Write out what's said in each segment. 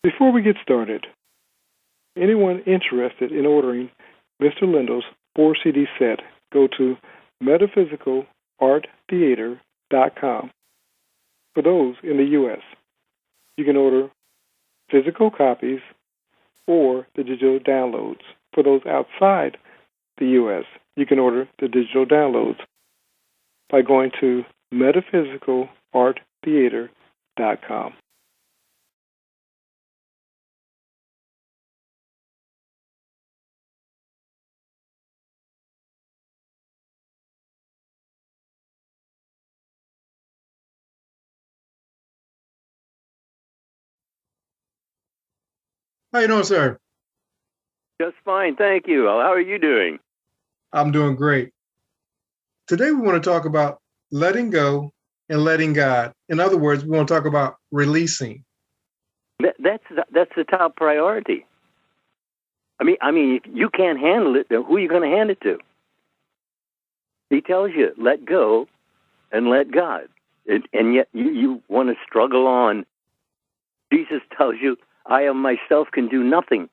Before we get started, anyone interested in ordering Mr. Lindell's 4-CD set, go to metaphysicalarttheater.com. For those in the U.S., you can order physical copies or the digital downloads. For those outside the U.S., you can order the digital downloads by going to metaphysicalarttheater.com. How you doing, sir? Just fine, thank you. How are you doing? I'm doing great. Today we want to talk about letting go and letting God. In other words, we want to talk about releasing. That's the top priority. I mean, if you can't handle it, then who are you going to hand it to? He tells you, let go and let God. And yet you want to struggle on. Jesus tells you, I of myself can do nothing.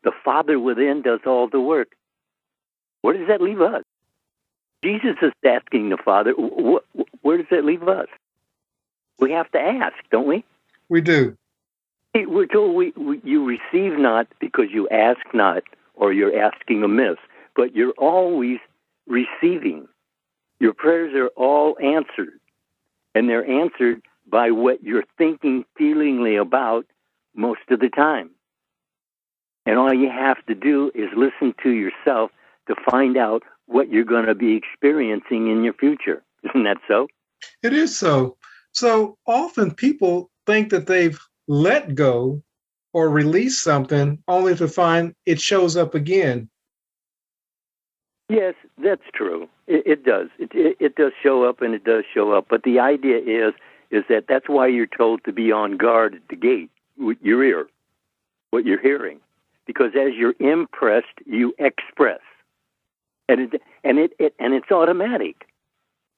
The Father within does all the work. Where does that leave us? Jesus is asking the Father, where does that leave us? We have to ask, don't we? We do. We're told you receive not because you ask not, or you're asking amiss, but you're always receiving. Your prayers are all answered, and they're answered by what you're thinking feelingly about most of the time. And all you have to do is listen to yourself to find out what you're going to be experiencing in your future. Isn't that so? It is so. So often people think that they've let go or released something only to find it shows up again. Yes, that's true. It does. It does show up, and it does show up. But the idea is that that's why you're told to be on guard at the gate with your ear, what you're hearing. Because as you're impressed, you express. And it's automatic.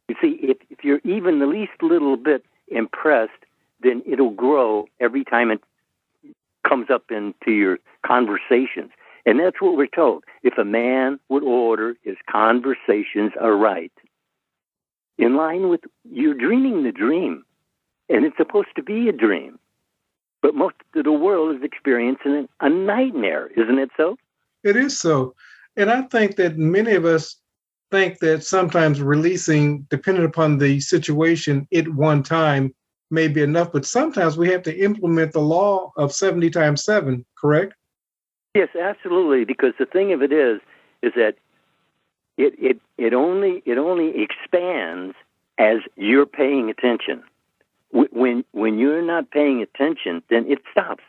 You see, if you're even the least little bit impressed, then it'll grow every time it comes up into your conversations. And that's what we're told. If a man would order his conversations aright, in line with you're dreaming the dream, and it's supposed to be a dream. But most of the world is experiencing a nightmare, isn't it so? It is so. And I think that many of us think that sometimes releasing, depending upon the situation at one time, may be enough. But sometimes we have to implement the law of 70 times 7, correct? Yes, absolutely. Because the thing of it is that it only expands as you're paying attention. When you're not paying attention, then it stops.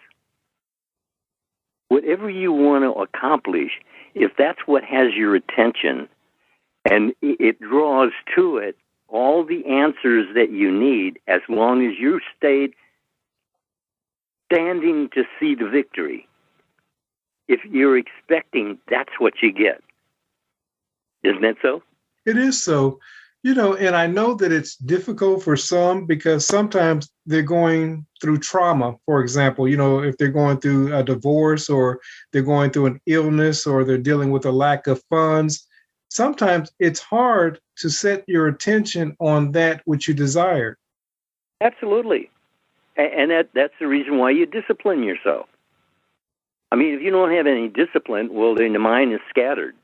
Whatever you want to accomplish, if that's what has your attention, and it draws to it all the answers that you need, as long as you stayed standing to see the victory. If you're expecting, that's what you get. Isn't that so? It is so. And I know that it's difficult for some because sometimes they're going through trauma. For example, if they're going through a divorce or they're going through an illness or they're dealing with a lack of funds, sometimes it's hard to set your attention on that which you desire. Absolutely. And that's the reason why you discipline yourself. I mean, if you don't have any discipline, well, then the mind is scattered.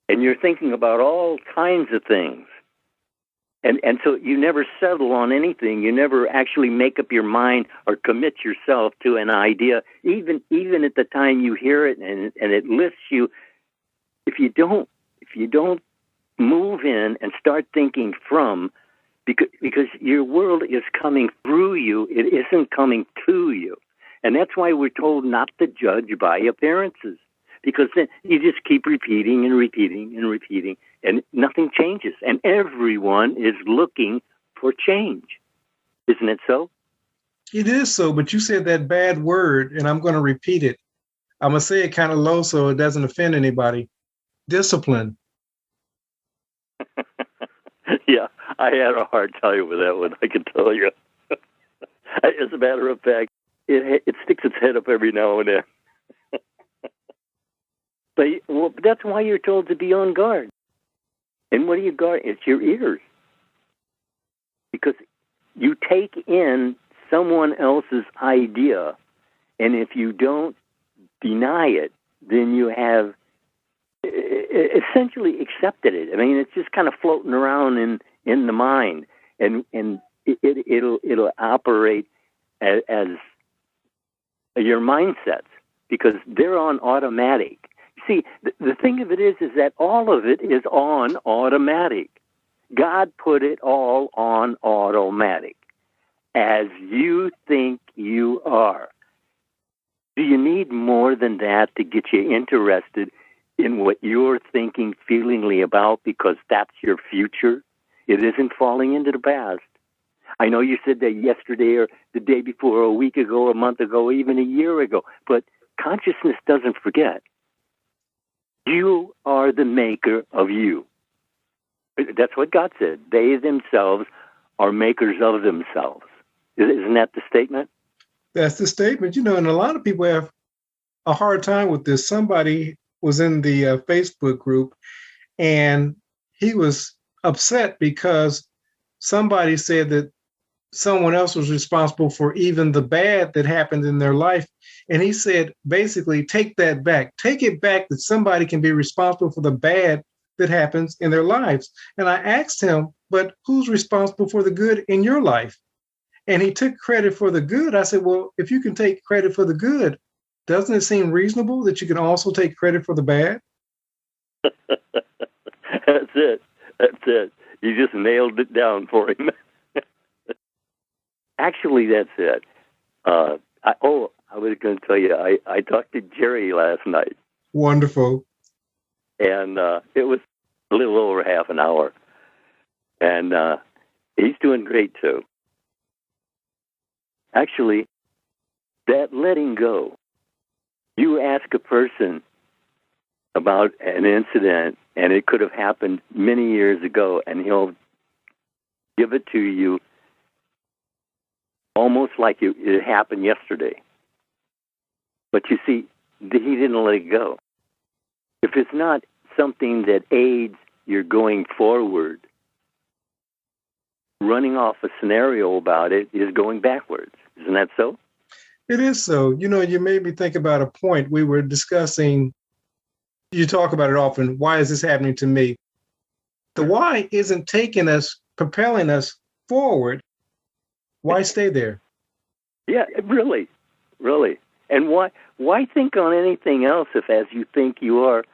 And you're thinking about all kinds of things. And so you never settle on anything. You never actually make up your mind or commit yourself to an idea, even at the time you hear it and it lifts you. If you don't move in and start thinking from, because your world is coming through you, it isn't coming to you. And that's why we're told not to judge by appearances. Because then you just keep repeating and repeating and repeating, and nothing changes. And everyone is looking for change. Isn't it so? It is so, but you said that bad word, and I'm going to repeat it. I'm going to say it kind of low so it doesn't offend anybody. Discipline. Yeah, I had a hard time with that one, I can tell you. As a matter of fact, it sticks its head up every now and then. But that's why you're told to be on guard. And what do you guard? It's your ears. Because you take in someone else's idea, and if you don't deny it, then you have essentially accepted it. I mean, it's just kind of floating around in the mind, and it'll operate as your mindsets, because they're on automatic. See, the thing of it is that all of it is on automatic. God put it all on automatic, as you think you are. Do you need more than that to get you interested in what you're thinking feelingly about, because that's your future? It isn't falling into the past. I know you said that yesterday or the day before, or a week ago, a month ago, even a year ago, but consciousness doesn't forget. You are the maker of you. That's what God said. They themselves are makers of themselves. Isn't that the statement? That's the statement. And a lot of people have a hard time with this. Somebody was in the Facebook group, and he was upset because somebody said that someone else was responsible for even the bad that happened in their life. And he said, basically, take that back. Take it back that somebody can be responsible for the bad that happens in their lives. And I asked him, but who's responsible for the good in your life? And he took credit for the good. I said, well, if you can take credit for the good, doesn't it seem reasonable that you can also take credit for the bad? That's it. You just nailed it down for him. Actually, that's it. I was going to tell you, I talked to Jerry last night. Wonderful. And it was a little over half an hour. And he's doing great, too. Actually, that letting go, you ask a person about an incident, and it could have happened many years ago, and he'll give it to you almost like it happened yesterday. But you see, he didn't let it go. If it's not something that aids your going forward, running off a scenario about it is going backwards. Isn't that so? It is so. You made me think about a point we were discussing. You talk about it often. Why is this happening to me? The why isn't taking us, propelling us forward. Why stay there? Yeah, really. And why think on anything else if as you think you are,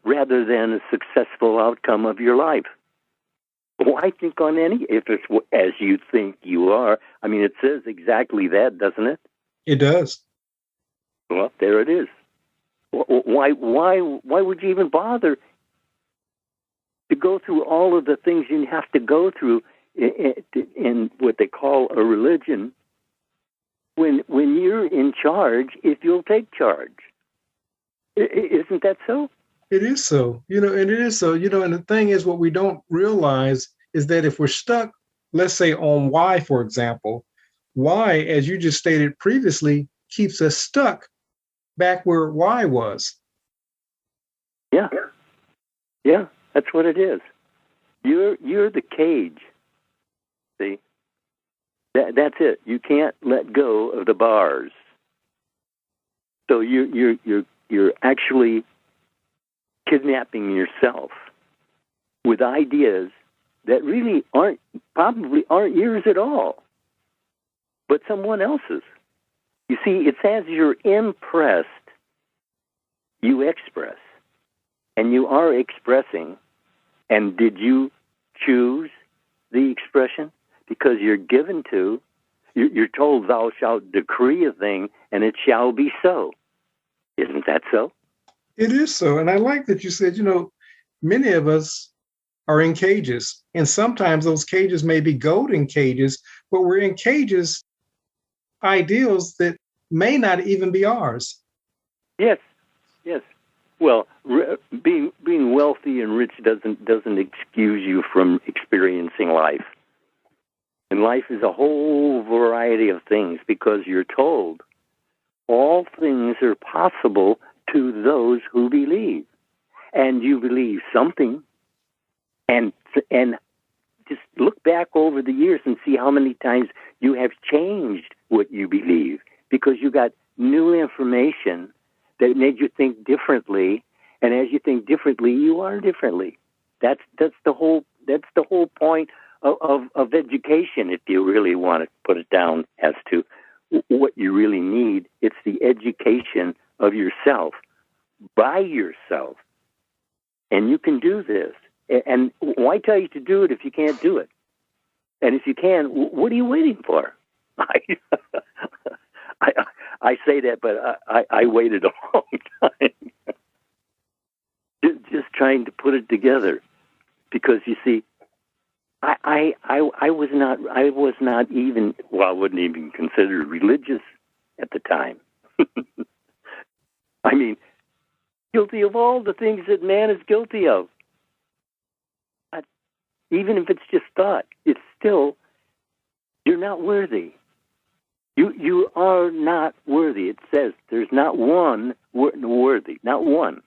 rather than a successful outcome of your life? Why think on if it's as you think you are? I mean, it says exactly that, doesn't it? It does. Well, there it is. Why would you even bother to go through all of the things you have to go through in what they call a religion when you're in charge, if you'll take charge? Isn't that so? It is so, and it is so, and the thing is, what we don't realize is that if we're stuck, let's say on why, for example, why, as you just stated previously, keeps us stuck back where why was. Yeah, that's what it is. You're the cage. See, that's it. You can't let go of the bars. So you're actually kidnapping yourself with ideas that really probably aren't yours at all, but someone else's. You see, it's as you're impressed, you express, and you are expressing. And did you choose the expression? Because you're given to, you're told, thou shalt decree a thing, and it shall be so. Isn't that so? It is so. And I like that you said, many of us are in cages. And sometimes those cages may be golden cages, but we're in cages, ideals that may not even be ours. Yes. Well, being wealthy and rich doesn't excuse you from experiencing life. And life is a whole variety of things because you're told all things are possible to those who believe. And you believe something. And just look back over the years and see how many times you have changed what you believe because you got new information that made you think differently. And as you think differently, you are differently. That's the whole point of education, if you really want to put it down as to what you really need. It's the education of yourself, by yourself. And you can do this. And why tell you to do it if you can't do it? And if you can, what are you waiting for? I say that, but I waited a long time. Just trying to put it together. Because you see, I was not even, well, I wasn't even considered religious at the time. I mean, guilty of all the things that man is guilty of. Even if it's just thought, it's still, you're not worthy. You are not worthy. It says there's not one worthy, not one.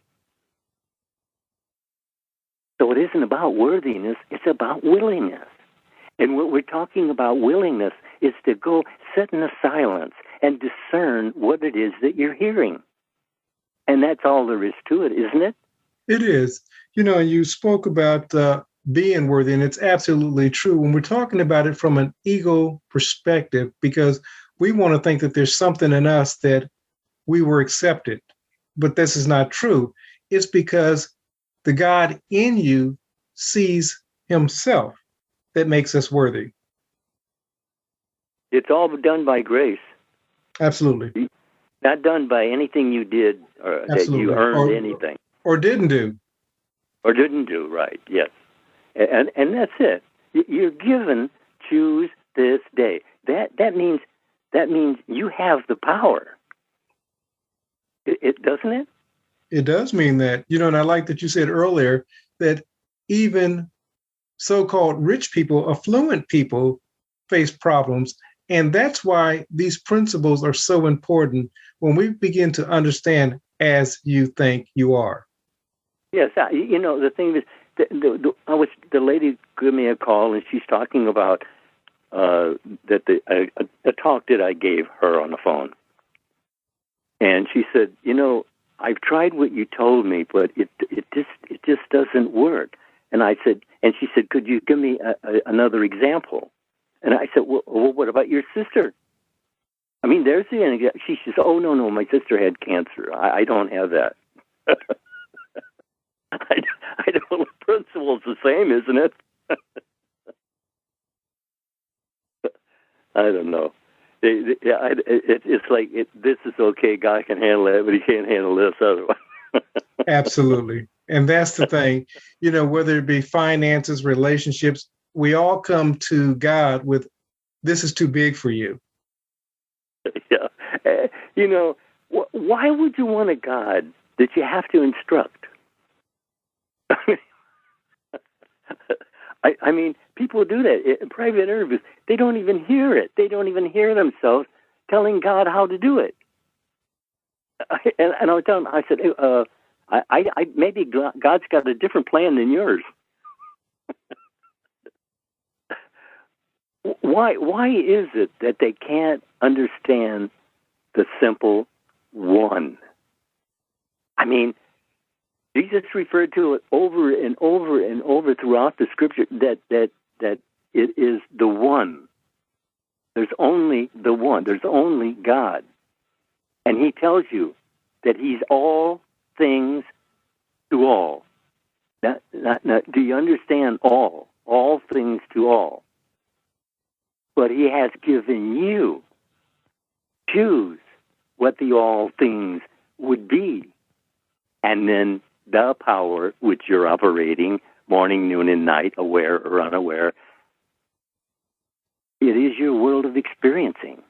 So it isn't about worthiness, it's about willingness. And what we're talking about willingness is to go sit in the silence and discern what it is that you're hearing. And that's all there is to it, isn't it? It is. You spoke about being worthy, and it's absolutely true when we're talking about it from an ego perspective, because we want to think that there's something in us that we were accepted, but this is not true. It's because the God in you sees himself that makes us worthy. It's all done by grace. Absolutely. Not done by anything you did or that you earned anything. Or didn't do. Or didn't do, right, yes. And that's it. You're given, choose this day. That means you have the power. It doesn't it? It does mean that. And I like that you said earlier that even so-called rich people, affluent people face problems. And that's why these principles are so important when we begin to understand as you think you are. Yes, the thing is, the lady gave me a call, and she's talking about a talk that I gave her on the phone. And she said, I've tried what you told me, but it just doesn't work. And she said, could you give me another example? And I said, well, what about your sister? I mean, there's the end. She says, oh, no, my sister had cancer. I don't have that. I don't. The principle's the same, isn't it? I don't know. It's like this is okay. God can handle it, but He can't handle this otherwise. Absolutely, and that's the thing. Whether it be finances, relationships, we all come to God with, "This is too big for you." Yeah, why would you want a God that you have to instruct? I mean, people do that in private interviews. They don't even hear it. They don't even hear themselves telling God how to do it. And I would tell them, I said, I maybe God's got a different plan than yours. Why is it that they can't understand the simple one? I mean, Jesus referred to it over and over and over throughout the Scripture that it is the one. There's only the one. There's only God. And He tells you that He's all things to all. Do you understand all? All things to all. But He has given you, choose what the all things would be. And then the power which you're operating morning, noon, and night, aware or unaware, it is your world of experiencing.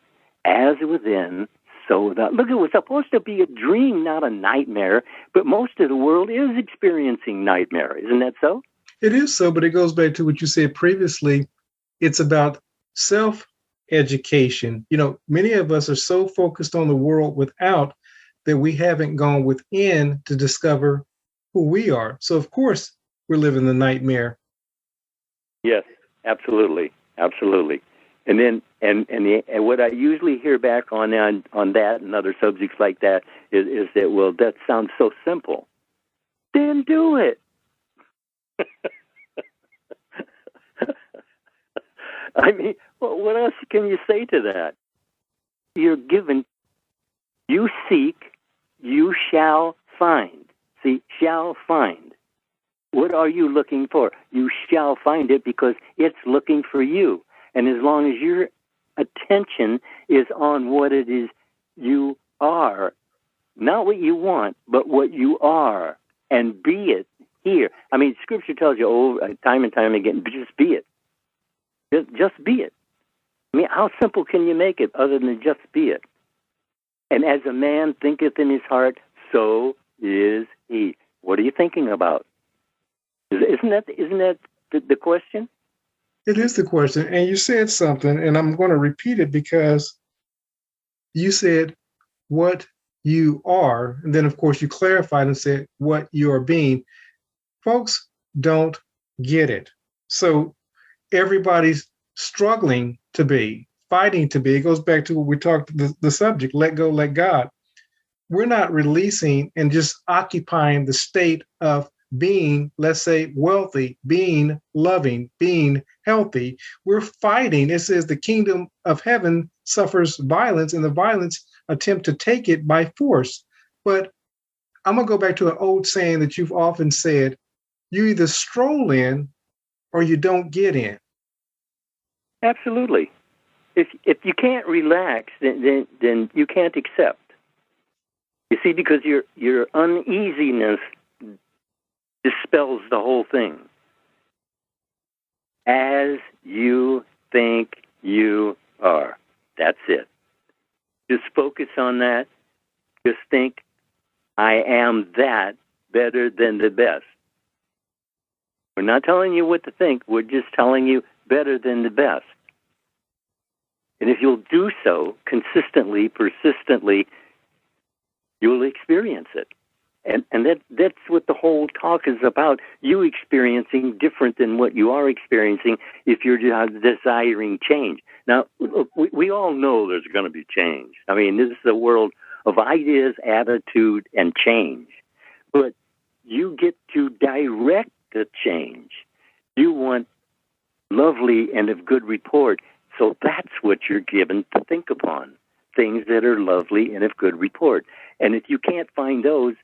As within, so without. Look, it was supposed to be a dream, not a nightmare, but most of the world is experiencing nightmare. Isn't that so? It is so, but it goes back to what you said previously. It's about self-education. Many of us are so focused on the world without that we haven't gone within to discover who we are. So, of course, we're living the nightmare. Yes, absolutely. Absolutely. And then, and what I usually hear back on that and other subjects like that is that, well, that sounds so simple. Then do it. I mean, what else can you say to that? You're given, you seek, you shall find. See, shall find. What are you looking for? You shall find it because it's looking for you. And as long as your attention is on what it is you are, not what you want, but what you are, and be it here. I mean, Scripture tells you time and time again, just be it. Just be it. I mean, how simple can you make it other than just be it? And as a man thinketh in his heart, so is he. What are you thinking about? Isn't that the question? It is the question. And you said something, and I'm going to repeat it because you said what you are. And then, of course, you clarified and said what you are being. Folks don't get it. So everybody's struggling to be, fighting to be. It goes back to what we talked, the subject, let go, let God. We're not releasing and just occupying the state of being, let's say, wealthy, being loving, being healthy. We're fighting. It says the kingdom of heaven suffers violence, and the violence attempt to take it by force. But I'm going to go back to an old saying that you've often said, you either stroll in or you don't get in. Absolutely. If you can't relax, then you can't accept. You see, because your uneasiness dispels the whole thing. As you think you are. That's it. Just focus on that. Just think, I am that better than the best. We're not telling you what to think. We're just telling you better than the best. And if you'll do so consistently, persistently, you'll experience it. And that's what the whole talk is about. You experiencing different than what you are experiencing if you're desiring change. Now, look, we all know there's going to be change. I mean, this is a world of ideas, attitude, and change. But you get to direct the change. You want lovely and of good report. So that's what you're given to think upon. Things that are lovely and of good report. And if you can't find those,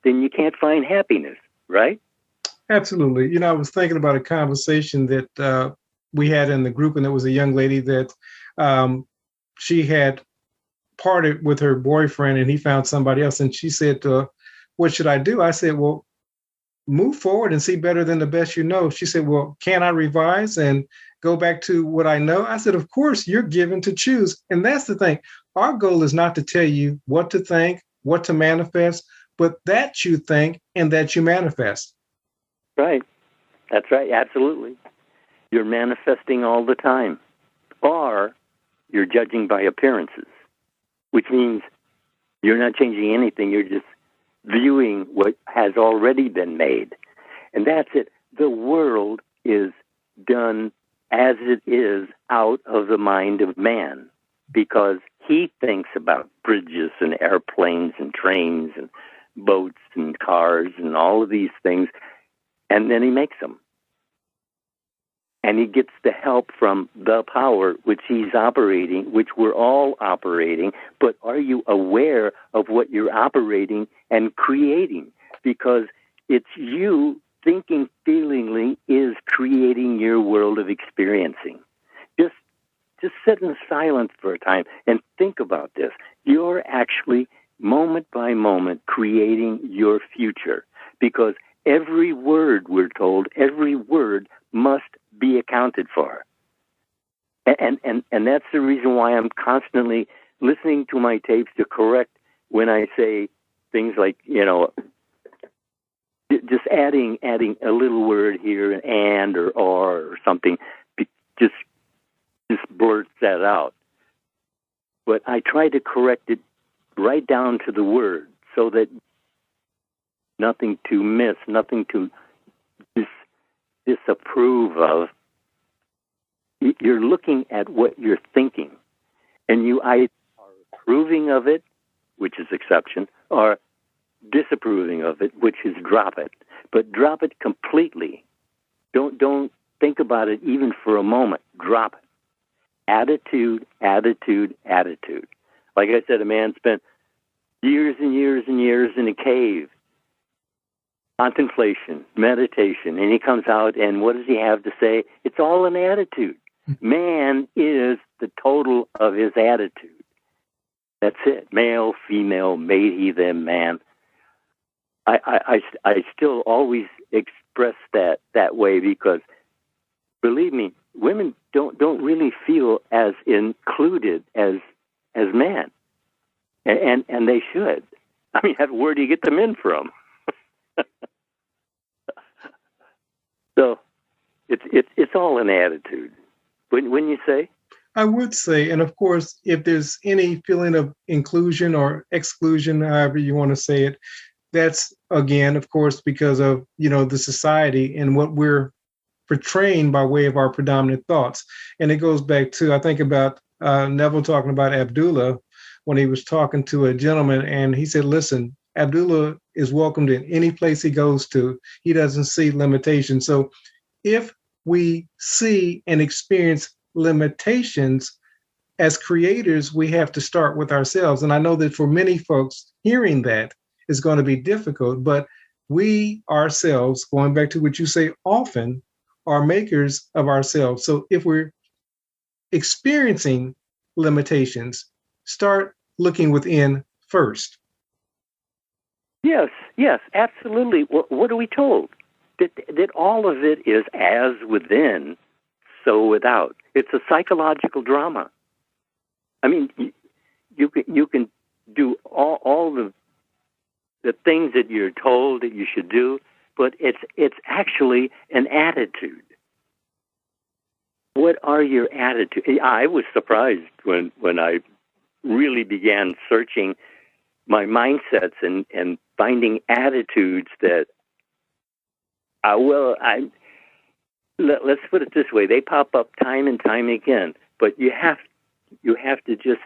then you can't find happiness, right? Absolutely. I was thinking about a conversation that we had in the group, and there was a young lady that she had parted with her boyfriend, and he found somebody else. And she said, what should I do? I said, well, move forward and see better than the best you know. She said, well, can I revise and go back to what I know? I said, of course, you're given to choose. And that's the thing. Our goal is not to tell you what to think, what to manifest, but that you think and that you manifest. Right. That's right. Absolutely. You're manifesting all the time. Or you're judging by appearances, which means you're not changing anything. You're just viewing what has already been made. And that's it. The world is done as it is out of the mind of man, because he thinks about bridges and airplanes and trains and boats and cars and all of these things, and then he makes them. And he gets the help from the power which he's operating, which we're all operating. But are you aware of what you're operating and creating? Because it's you thinking feelingly is creating your world of experiencing. Just sit in silence for a time and think about this. You're actually, moment by moment, creating your future. Because every word, we're told, every word must be accounted for. And that's the reason why I'm constantly listening to my tapes to correct when I say things like, just adding a little word here, and or something, just just blurts that out. But I try to correct it right down to the word so that nothing to miss, nothing to disapprove of. You're looking at what you're thinking, and you either are approving of it, which is exception, or disapproving of it, which is drop it. But drop it completely. Don't think about it even for a moment. Drop it. Attitude, attitude, attitude. Like I said, a man spent years and years and years in a cave, contemplation, meditation, and he comes out, and what does he have to say? It's all an attitude. Man is the total of his attitude. That's it. Male, female, made he, them, man. I still always express that way because, believe me, women don't really feel as included as men, and they should. I mean, where do you get the men from? So it's all an attitude. Wouldn't you say? I would say, and of course, if there's any feeling of inclusion or exclusion, however you want to say it, that's again, of course, because of the society and what we're portraying by way of our predominant thoughts. And it goes back to, I think about Neville talking about Abdullah when he was talking to a gentleman, and he said, "Listen, Abdullah is welcomed in any place he goes to. He doesn't see limitations." So, if we see and experience limitations as creators, we have to start with ourselves. And I know that for many folks, hearing that is going to be difficult, but we ourselves, going back to what you say often, are makers of ourselves. So if we're experiencing limitations, start looking within first. Yes, absolutely. What are we told? That all of it is as within, so without. It's a psychological drama. I mean, you can do all the things that you're told that you should do, but it's actually an attitude. What are your attitudes? I was surprised when I really began searching my mindsets and finding attitudes that, let's put it this way: they pop up time and time again. But you have to just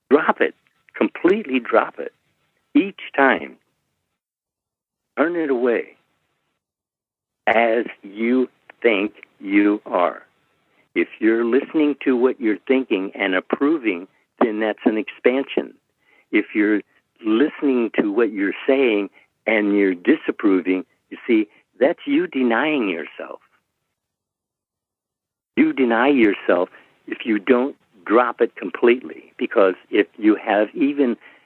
drop it, completely drop it each time. Turn it away as you think you are. If you're listening to what you're thinking and approving, then that's an expansion. If you're listening to what you're saying and you're disapproving, you see, that's you denying yourself. You deny yourself if you don't drop it completely, because if you have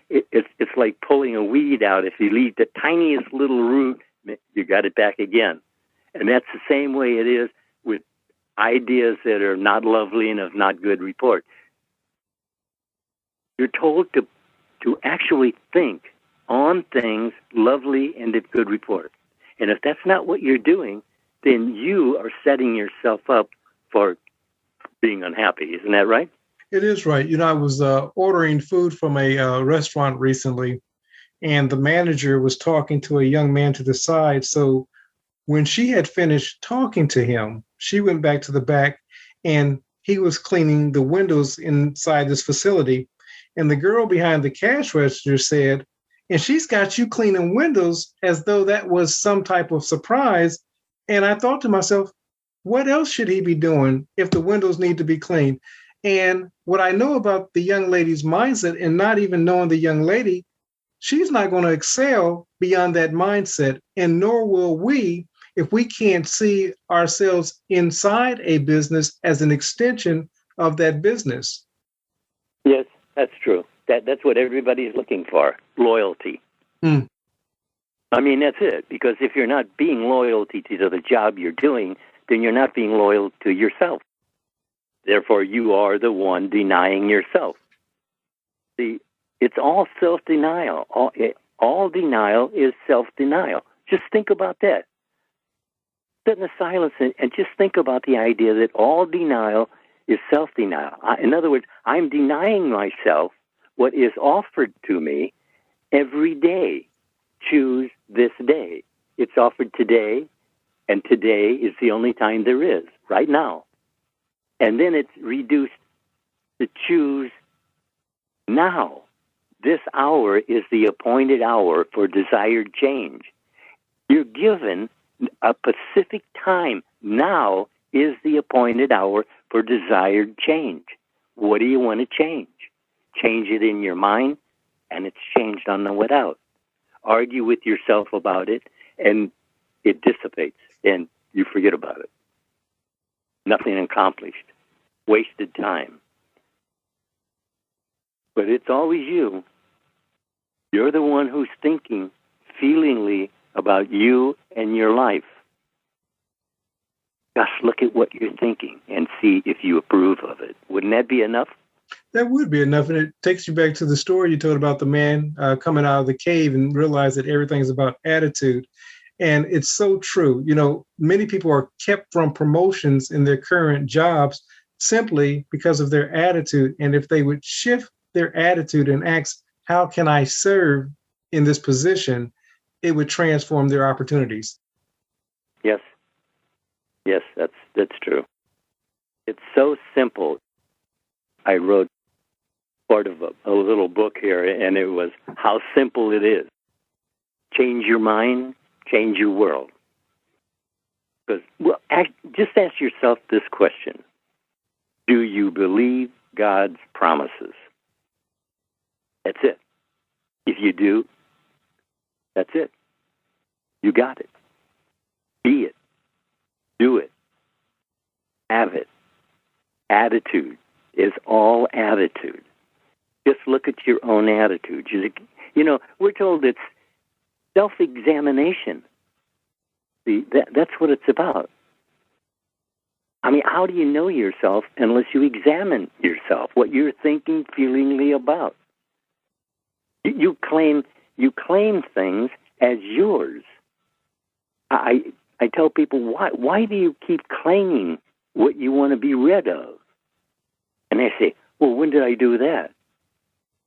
it's like pulling a weed out. If you leave the tiniest little root, you got it back again. And that's the same way it is with ideas that are not lovely and of not good report. You're told to actually think on things lovely and of good report. And if that's not what you're doing, then you are setting yourself up for being unhappy. Isn't that right? It is right. I was ordering food from a restaurant recently, and the manager was talking to a young man to the side. So when she had finished talking to him, she went back to the back, and he was cleaning the windows inside this facility. And the girl behind the cash register said, "And she's got you cleaning windows," as though that was some type of surprise. And I thought to myself, what else should he be doing if the windows need to be cleaned? And what I know about the young lady's mindset, and not even knowing the young lady, she's not going to excel beyond that mindset. And nor will we if we can't see ourselves inside a business as an extension of that business. Yes, that's true. That's what everybody's looking for, loyalty. Mm. I mean, that's it. Because if you're not being loyal to the job you're doing, then you're not being loyal to yourself. Therefore, you are the one denying yourself. See, it's all self-denial. All denial is self-denial. Just think about that. sit in the silence and just think about the idea that all denial is self-denial. In other words, I'm denying myself what is offered to me every day. Choose this day. It's offered today, and today is the only time there is, right now. And then it's reduced to choose now. This hour is the appointed hour for desired change. You're given a specific time. Now is the appointed hour for desired change. What do you want to change? Change it in your mind, and it's changed on the way out. Argue with yourself about it, and it dissipates, and you forget about it. Nothing accomplished. Wasted time. But it's always you. You're the one who's thinking feelingly about you and your life. Just look at what you're thinking and see if you approve of it. Wouldn't that be enough? That would be enough. And it takes you back to the story you told about the man coming out of the cave and realized that everything's about attitude. And it's so true. You know, many people are kept from promotions in their current jobs simply because of their attitude. And if they would shift their attitude and ask, how can I serve in this position, it would transform their opportunities. Yes. Yes, that's true. It's so simple. I wrote part of a little book here, and it was how simple it is. Change your mind, change your world. Because, well, just ask yourself this question. Do you believe God's promises? That's it. If you do, that's it. You got it. Be it. Do it. Have it. Attitude is all attitude. Just look at your own attitude. You know, we're told it's self-examination. That's what it's about. I mean, how do you know yourself unless you examine yourself, what you're thinking feelingly about? You claim things as yours. I tell people, why do you keep claiming what you want to be rid of? And they say, well, when did I do that?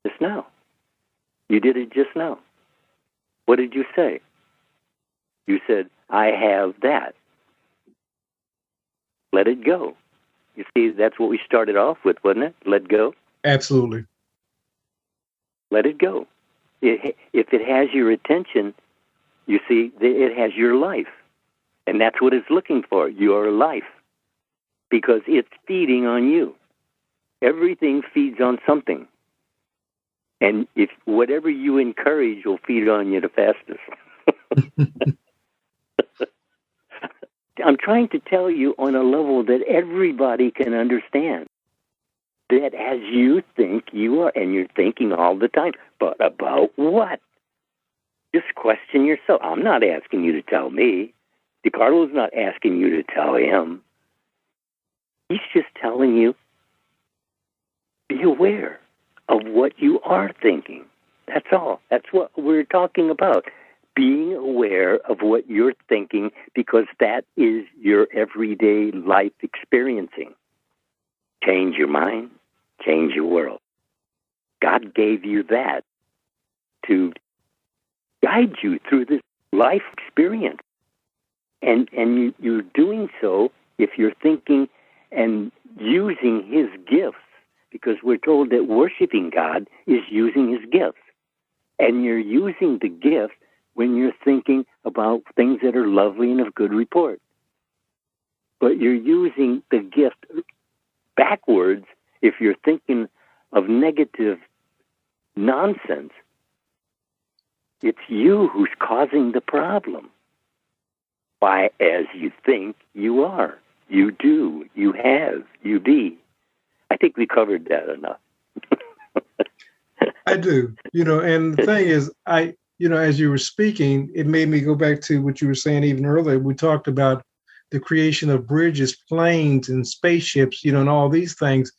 Just now. You did it just now. What did you say? You said, I have that. Let it go. You see, that's what we started off with, wasn't it? Let go. Absolutely. Let it go. If it has your attention, you see, it has your life. And that's what it's looking for, your life. Because it's feeding on you. Everything feeds on something. And if whatever you encourage will feed on you the fastest. I'm trying to tell you on a level that everybody can understand. That as you think, you are, and you're thinking all the time, but about what? Just question yourself. I'm not asking you to tell me. DeCarlo's not asking you to tell him. He's just telling you, be aware of what you are thinking. That's all. That's what we're talking about. Being aware of what you're thinking, because that is your everyday life experiencing. Change your mind, change your world. God gave you that to guide you through this life experience. And you're doing so if you're thinking and using his gifts, because we're told that worshiping God is using his gifts. And you're using the gift when you're thinking about things that are lovely and of good report. But you're using the gift backwards if you're thinking of negative nonsense. It's you who's causing the problem. By as you think, you are. You do. You have. You be. I think we covered that enough. I do. You know, and the thing is, as you were speaking, it made me go back to what you were saying even earlier. We talked about the creation of bridges, planes, and spaceships, and all these things.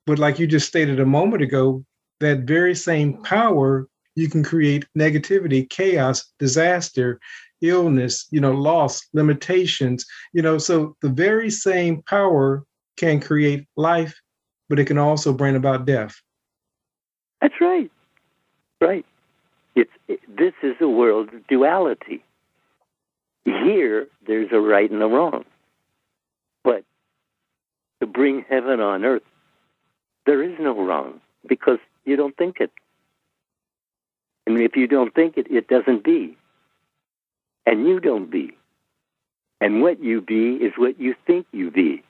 But like you just stated a moment ago, that very same power, you can create negativity, chaos, disaster. illness, loss, limitations, so the very same power can create life, but it can also bring about death. That's right. Right. This is a world of duality. Here, there's a right and a wrong. But to bring heaven on earth, there is no wrong because you don't think it. And if you don't think it, it doesn't be. And you don't be. And what you be is what you think you be.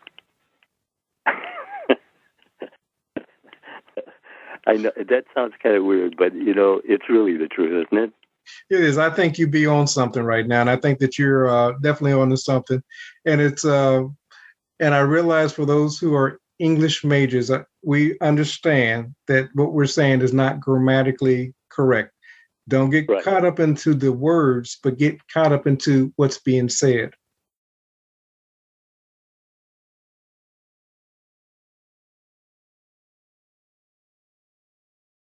I know that sounds kind of weird, but it's really the truth, isn't it? It is. I think you be on something right now, and I think that you're definitely on to something. And it's and I realize for those who are English majors, we understand that what we're saying is not grammatically correct. Don't get caught up into the words, but get caught up into what's being said.